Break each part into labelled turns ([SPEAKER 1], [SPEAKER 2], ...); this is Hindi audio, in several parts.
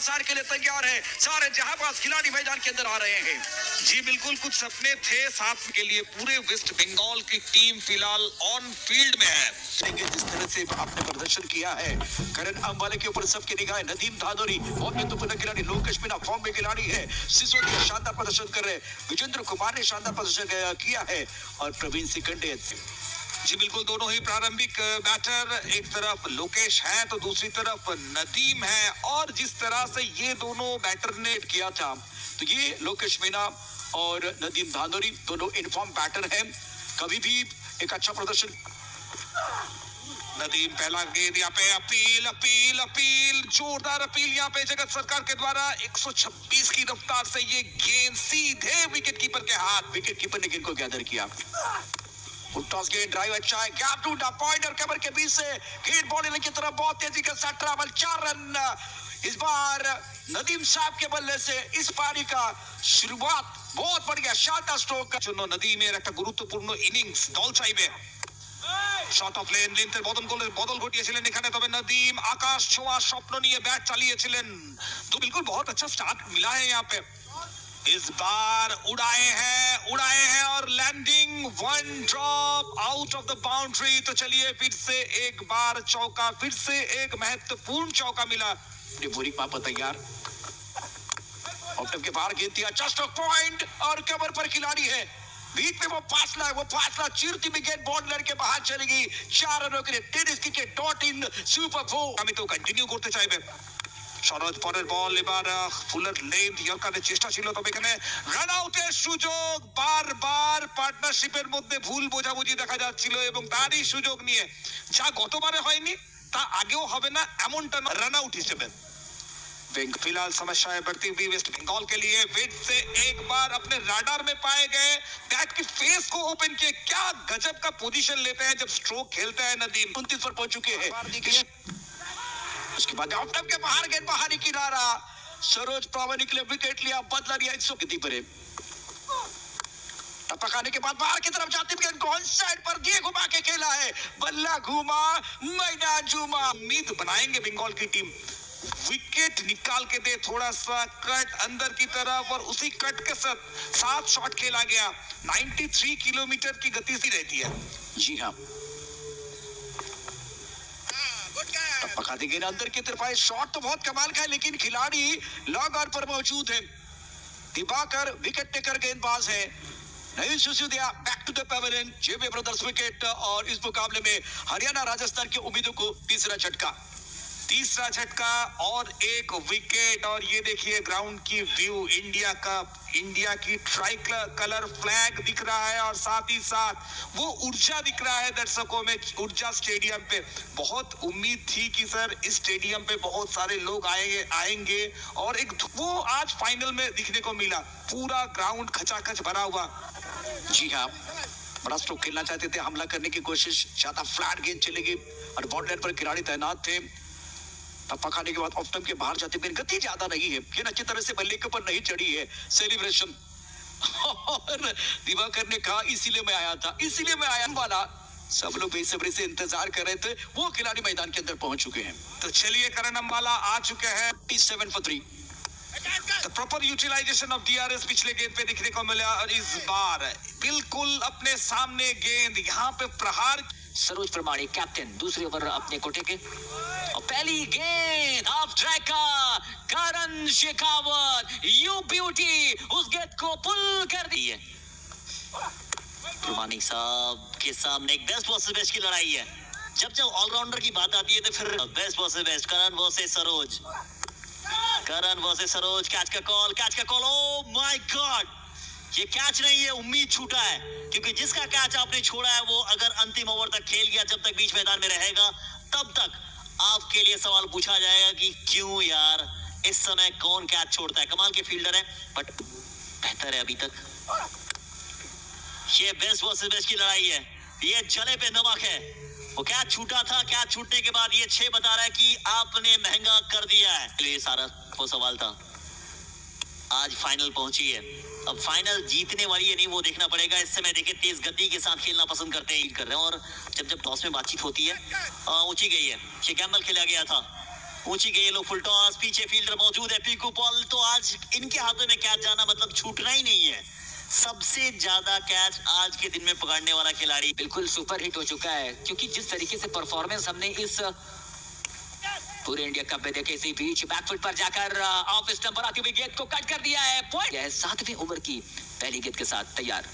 [SPEAKER 1] घमासान के लिए तैयार है। सारे जहांबाज खिलाड़ी मैदान के अंदर आ रहे हैं।
[SPEAKER 2] जी बिल्कुल, कुछ सपने थे साथ के लिए पूरे वेस्ट बंगाल की टीम फिलहाल ऑन फील्ड में है।
[SPEAKER 1] जिस तरह से आपने प्रदर्शन किया है, करण अंबाले के ऊपर सबकी निगाहें। नदीम धादोरी बहुत महत्वपूर्ण खिलाड़ी, लोकेश मीना फॉर्म में खिलाड़ी है। सिसोदिया शानदार प्रदर्शन कर रहे हैं। विजेंद्र कुमार ने शानदार प्रदर्शन किया है और प्रवीण सिकंडे।
[SPEAKER 2] जी बिल्कुल, दोनों ही प्रारंभिक बैटर, एक तरफ लोकेश है तो दूसरी तरफ नदीम है। और जिस तरह से ये दोनों बैटर ने
[SPEAKER 1] किया था, तो ये लोकेश मीना और नदीम धादोरी दोनों इनफॉर्म बैटर हैं। कभी भी एक अच्छा प्रदर्शन।
[SPEAKER 2] नदीम पहला गेंद यहाँ पे अपील अपील अपील, जोरदार अपील यहाँ पे जगत सरकार के द्वारा। 126 की रफ्तार से ये गेंद सीधे विकेट कीपर के हाथ।
[SPEAKER 1] विकेट कीपर ने गेंद को गैदर किया। टॉस गेंद ड्राइव अच्छा है, गैप टू द पॉइंट और कवर के बीच से गेंद बॉलिंग की तरफ बहुत तेजी के साथ ट्रैवल। 4 रन इस बार नदीम साहब के बल्ले से इस पारी का शुरुआत बहुत बढ़िया शानदार स्ट्रोक।
[SPEAKER 2] नदीम एक गुरुत्वपूर्ण इनिंग्स दल चाइबे। শট অফ লেন্থের বদল ঘটিয়েছিলেন এখানে, তবে নদীম আকাশ ছোঁয়া স্বপ্ন নিয়ে ব্যাট চালিয়েছিলেন। তো बिल्कुल बहुत अच्छा स्टार्ट मिला है यहाँ पे। इस बार उड़ाए हैं और landing, one drop out of the boundary. तो चलिए फिर से एक बार चौका, फिर से एक महत्वपूर्ण चौका मिला।
[SPEAKER 1] बुरी पापा तैयार, ऑफ के बाहर गेंद दिया, जस्ट पॉइंट और कवर पर खिलाड़ी है। बीच में वो फासला चीरती भी गेंद बॉर्डर के बाहर चली गई। 4 रनों के लिए tennis cricket dot in super 4।
[SPEAKER 2] আমি তো কন্টিনিউ করতে চাইবে। সরোজ পরের বল, এবার ফুলের লেন্থ ইয়র্কারের চেষ্টা ছিল, তবে এখানে রান আউটের সুযোগ। বারবার পার্টনারশিপের মধ্যে ভুল বোঝাবুঝি দেখা যাচ্ছিল এবং তারই সুযোগ নিয়ে যা গতবারে হয়নি তা আগেও হবে না এমনটা রান আউট হিসেবে। फिलहाल समस्याएं बढ़ती हुई वेस्ट बंगाल के लिए। फिर से एक बार अपने राडार में पाए गए, बैट की फेस को ओपन किए। क्या गजब का पोजीशन लेते हैं जब स्ट्रोक खेलते हैं नदीम।
[SPEAKER 1] 29 पर पहुंच चुके हैं। उसके बाद ऑफ के बाहर गेंद बाहरी किनारा। सरोज प्रामाणिक ने विकेट लिया, बदला लिया 100 की पर। टपकाने के बाद बाहर की तरफ जाती गेंद को ऑन साइड पर दिए, घुमा के खेला है। बल्ला घूमा, मैदान झूमा।
[SPEAKER 2] उम्मीद बनाएंगे बंगाल की टीम विकेट निकाल के दे, थोड़ा सा कट अंदर की तरफ और उसी कट के साथ शॉट खेला गया। 93 किलोमीटर की गति से रहती है।
[SPEAKER 1] जी हाँ, पका दी गेंद अंदर की तरफ आए। शॉट तो बहुत कमाल का है, लेकिन खिलाड़ी लॉन्ग ऑन पर मौजूद है। दिवाकर विकेट टेकर गेंदबाज है। Naveen Sisodia back to the pavilion. JB brothers wicket और इस मुकाबले में हरियाणा राजस्थान के उम्मीदों को तीसरा झटका और एक विकेट। और ये देखिए ग्राउंड की व्यू, इंडिया की ट्राई कलर फ्लैग दिख रहा है और साथ ही साथ वो ऊर्जा दिख रहा है दर्शकों में ऊर्जा स्टेडियम पे। बहुत उम्मीद थी कि सर इस स्टेडियम पे बहुत सारे लोग आएंगे और एक वो आज फाइनल में दिखने को मिला। पूरा ग्राउंड खचाखच भरा हुआ। जी हाँ, बड़ा स्ट्रोक खेलना चाहते थे, हमला करने की कोशिश, ज्यादा फ्लैट गेंद चली गई और बॉर्डर पर खिलाड़ी तैनात थे। पकाने के बाद ऑफ टर्म के बाहर जाते हुए गति ज्यादा नहीं है, ये अच्छी तरह से बल्ले के ऊपर नहीं चढ़ी है। सेलिब्रेशन और दिवाकर ने कहा इसीलिए मैं आया था, इसीलिए मैं आया वाला। सब लोग बेसब्री से इंतजार कर रहे थे। वो खिलाड़ी मैदान के अंदर पहुंच चुके हैं।
[SPEAKER 2] तो चलिए करण अंबाला आ चुके हैं।
[SPEAKER 1] 7 for 3।
[SPEAKER 2] Proper utilisation of DRS पिछले गेंद पे देखने को मिला और इस बार बिल्कुल अपने सामने गेंद, यहाँ पे प्रहार।
[SPEAKER 3] सरोज प्रमाणिक कैप्टन दूसरे ओवर अपने कोटे के और पहली गेंद of striker Karan Shekhawat. You beauty उस गेंद को पुल कर दी है। प्रमाणिक साहब के सामने एक बेस्ट वर्सेस बेस्ट की लड़ाई है। जब ऑलराउंडर की बात आती है तो फिर बेस्ट वर्सेस बेस्ट, करण वर्सेस सरोज। कैच का कॉल। ओ माय गॉड, ये कैच नहीं है, उम्मीद छूटा है। क्योंकि जिसका कैच आपने छोड़ा है वो अगर अंतिम ओवर तक खेल गया, जब तक बीच मैदान में रहेगा तब तक आपके लिए सवाल पूछा जाएगा कि क्यों यार इस समय कौन कैच छोड़ता है। कमाल के फील्डर है बट बेहतर है अभी तक। ये बेस्ट वर्सेस बेस्ट की लड़ाई है, ये जले पे नमक है। वो कैच छूटा था, कैच छूटने के बाद ये 6 बता रहा है कि आपने महंगा कर दिया है। ये सारा वो सवाल था। आज फाइनल पहुंची है, अब फाइनल जीतने वाली है नहीं वो देखना पड़ेगा। इस समय देखिए तेज गति के साथ खेलना पसंद करते हैं और जब टॉस में बातचीत होती है ऊंची गई है। ये गैम्बल खेला गया था ऊंची गई लो फुल टॉस, पीछे फील्डर मौजूद है पीकू पॉल। तो आज इनके हाथों में कैच जाना मतलब छूटना ही नहीं है। सबसे ज्यादा कैच आज के दिन में पकड़ने वाला खिलाड़ी।
[SPEAKER 4] बिल्कुल सुपर हिट हो चुका है, क्योंकि जिस तरीके से परफॉर्मेंस हमने इस पूरे इंडिया कप में देखे, इसी बीच बैकफुट पर जाकर ऑफ स्टंप पर आती हुई गेंद को कट कर दिया है। पॉइंट है 7वें ओवर की पहली गेंद के साथ तैयार,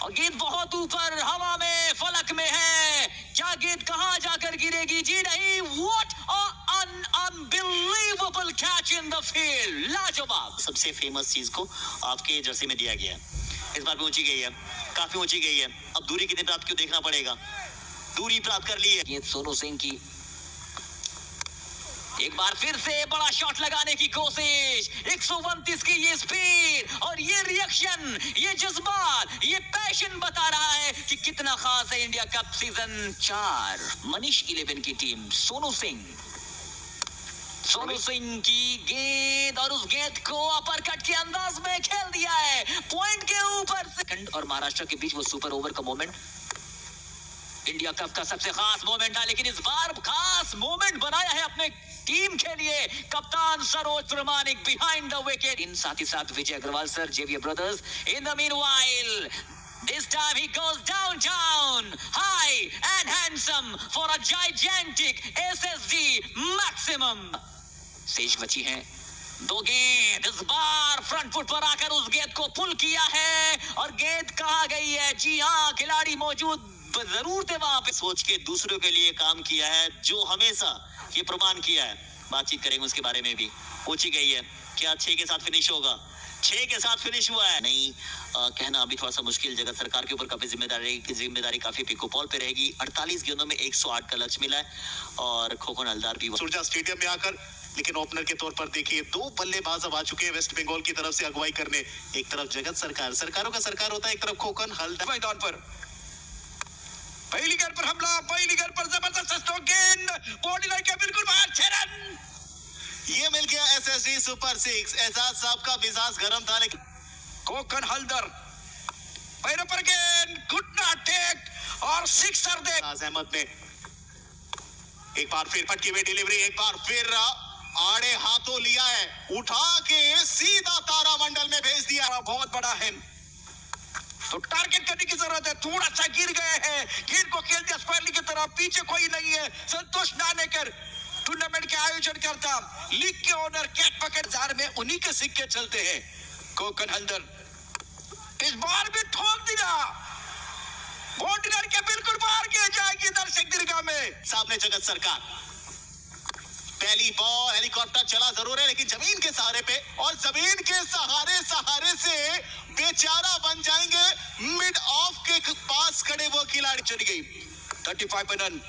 [SPEAKER 4] और गेंद बहुत ऊपर हवा में फलक में है। क्या गेंद कहां जाकर गिरेगी? जी नहीं, what an unbelievable catch in the field, लाजवाब।
[SPEAKER 3] सबसे फेमस चीज को आपके जर्सी में दिया गया है। इस बार भी ऊंची गई है, काफी ऊंची गई है। अब दूरी कितनी प्राप्त क्यों देखना पड़ेगा, दूरी प्राप्त कर ली है।
[SPEAKER 4] गेंद सोनू सिंह की, एक बार फिर से बड़ा शॉट लगाने की कोशिश। 129 की ये स्पीड और ये रिएक्शन, ये जज्बात, ये पैशन बता रहा है कि कितना खास है इंडिया कप सीजन 4। मनीष 11 की टीम, सोनू सिंह की गेंद, और उस गेंद को अपरकट के अंदाज में खेल दिया है पॉइंट के ऊपर। सेकंड और महाराष्ट्र के बीच वो सुपर ओवर का मोमेंट इंडिया कप का सबसे खास मोमेंट था, लेकिन इस बार खास मोमेंट बनाया है अपने टीम के लिए कप्तान सरोज प्रमाणिक बिहाइंड द विकेट। इन साथ ही साथ Vijay Agarwal sir, Xavier brothers. In the meanwhile, this time he goes down, high and handsome for a gigantic SSD maximum। शेष बची हैं 2 गेंद, इस बार फ्रंट फुट पर आकर उस गेंद को पुल किया है, और गेंद कहां गई है? जी हाँ, खिलाड़ी मौजूद जरूर थे वहां पे।
[SPEAKER 3] सोच के दूसरों के लिए काम किया है, जो हमेशा ये प्रमाण किया है। बातचीत करेंगे उसके बारे में भी। ऊंची गई है, क्या 6 के साथ फिनिश होगा? 6 के साथ फिनिश हुआ है। नहीं कहना अभी थोड़ा सा मुश्किल। जगत सरकार के ऊपर काफी जिम्मेदारी काफी पिको पॉल पे रहेगी। 48 गेंदों में 108 का लक्ष्य मिला है, और खोखन हलदार भी
[SPEAKER 2] सुरजा स्टेडियम में आकर, लेकिन ओपनर के तौर पर देखिए 2 बल्लेबाज अब आ चुके हैं वेस्ट बंगाल की तरफ से अगुवाई करने। एक तरफ जगत सरकार, सरकारों का सरकार होता है, एक तरफ खोखन हलदार।
[SPEAKER 1] मैदान पर पहली गेंद पर हमला, पहली गेंद पर जबरदस्त स्ट्रोक, गेंद बॉडी लाइन के बिल्कुल बाहर, 6 रन।
[SPEAKER 2] ये मिल गया SSD सुपर 6। एजाज साहब का मिजाज गर्म था, लेकिन
[SPEAKER 1] कोकन हल्दर पैरों पर गेंद, घुटना टेक और सिक्सर दे।
[SPEAKER 2] अहमद ने एक बार फिर फटकी हुई डिलीवरी, एक बार फिर आड़े हाथों लिया है, उठा के सीधा तारामंडल में भेज दिया।
[SPEAKER 1] बहुत बड़ा है, तो टारगेट करने की जरूरत है। थोड़ा सा गिर गए हैं, गेंद को खेल दिया स्क्वायरली की तरफ, पीछे कोई नहीं है। संतोष नानेकर टूर्नामेंट के आयोजन करता, लीग के ओनर, कैट पकड़ जार में उन्हीं के सिक्के चलते हैं। कोकन हल्दर इस बार भी ठोक दिया, बाउंड्री लाइन के बिल्कुल बाहर किया जाएगी दर्शक दीर्घा में।
[SPEAKER 2] सामने जगत सरकार, पहली बॉल, हेलीकॉप्टर चला जरूर है, लेकिन जमीन के सहारे पे, और जमीन के सहारे से बेचारा बन जाएंगे मिड ऑफ के पास खड़े वो खिलाड़ी।
[SPEAKER 1] चली गई 35 पर रन।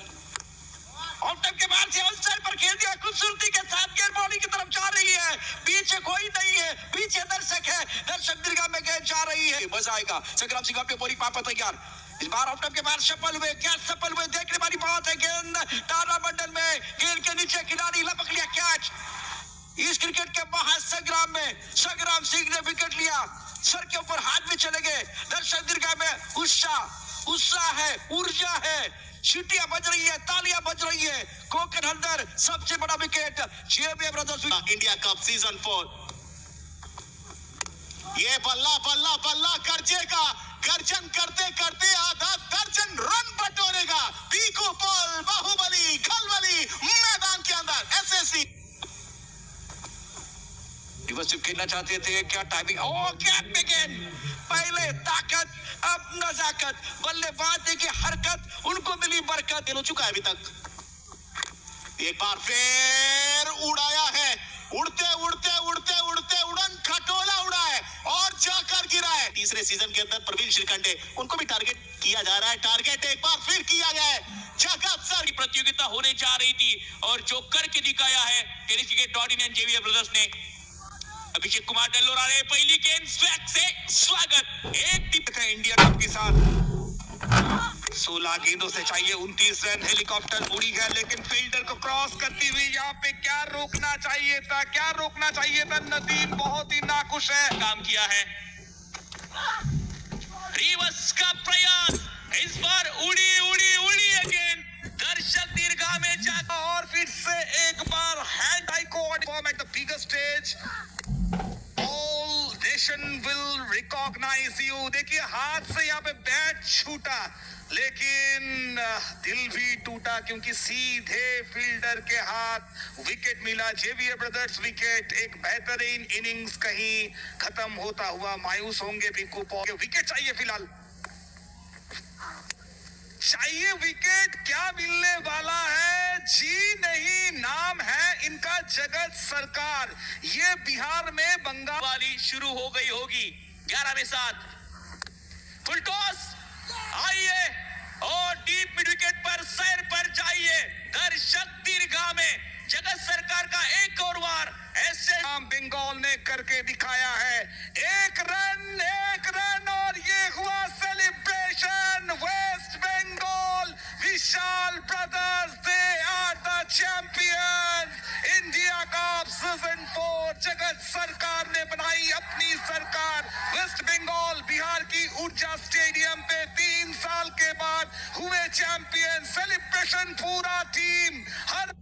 [SPEAKER 1] ऑफ टाइम के बाद से आउटसाइड पर खेल दिया खूबसूरती के साथ, गेंद बॉलिंग की तरफ जा रही है, पीछे कोई नहीं है, पीछे दर्शक है, दर्शक दीर्घा में गेंद जा रही है। मजा आएगा। संग्राम सिंह अपने बॉलिंग पापा तैयार, इस बार ऑफ टाइम के बाद सफल हुए, क्या सफल हुए देखने वाली बात है। गेंद तारामंडल में, गेंद के नीचे खिलाड़ी लपक लिया कैच। इस क्रिकेट के महासंग्राम में संग्राम सिंह ने विकेट लिया, सर के ऊपर हाथ भी चले गए। दर्शक दीर्घा में उत्साह है, ऊर्जा है, सीटियां बज रही है, तालियां बज रही है। कोकन हल्दर सबसे बड़ा wicket, Xavier brothers.
[SPEAKER 2] India cup season 4, ये बल्ला बल्ला बल्ला गर्जे का, गर्जन करते करते आधा दर्जन रन बटोरेगा पीकू पॉल, बाहुबली, खलबली मैदान के अंदर। SSD
[SPEAKER 1] रिवर्स खेलना चाहते थे, क्या टाइमिंग, कैच में गेंद, पहले ताकत अब नजाकत, बल्लेबाज की हरकत, उनको मिली बरकत।
[SPEAKER 2] हो चुका है अभी तक। एक बार फिर उड़ाया है, उड़ते उड़ते उड़ते उड़ते उड़न खटोला उड़ा है और जाकर गिरा है। तीसरे सीजन के अंदर प्रवीण श्रीखंडे, उनको भी टारगेट किया जा रहा है। टारगेट एक बार फिर किया गया है। जगत सर
[SPEAKER 5] की प्रतियोगिता होने जा रही थी, और जो करके दिखाया है tennis cricket ordnance Xavier brothers ने। अभिषेक कुमार डेल्लोरा ने पहली गेंद स्वैग से स्वागत। एक टिप है इंडिया कप के साथ।
[SPEAKER 2] 16 गेंदों से चाहिए 29 रन। हेलीकॉप्टर उड़ी है, लेकिन फील्डर को क्रॉस करती हुई यहाँ पे क्या रोकना चाहिए था, नदीम बहुत ही नाखुश है।
[SPEAKER 5] काम किया है, रिवर्स का प्रयास, इस बार उड़ी है गेंद, दर्शक दीर्घा में जाकर और फिर
[SPEAKER 2] से एक बार हैंड आई को form at the bigger stage, all nation will recognise you. देखिए हाथ से यहाँ पे बैट छूटा, लेकिन दिल भी टूटा क्योंकि सीधे फील्डर के हाथ विकेट मिला। जेवियर ब्रदर्स विकेट, एक बेहतरीन इनिंग्स कहीं खत्म होता हुआ मायूस होंगे पिंकू पॉल। विकेट चाहिए फिलहाल, चाहिए विकेट, क्या मिलने वाला है? जी नहीं, नाम है इनका जगत सरकार। ये बिहार में बंगाल
[SPEAKER 5] वाली शुरू हो गई होगी। 11 में 7, फुल टॉस, आइए और डीप मिड विकेट पर सैर पर जाइए। दर्शक दीर्घा में जगत सरकार का एक और वार ऐसे
[SPEAKER 2] बंगाल ने करके दिखाया है। एक रन और ये हुआ celebration. West Bengal, Vishal brothers, they are the champions. India cup season 4 Jagat सरकार ने बनाई अपनी सरकार। वेस्ट बंगाल बिहार की ऊर्जा स्टेडियम पे 3 साल के बाद हुए चैंपियन। सेलिब्रेशन पूरा टीम, हर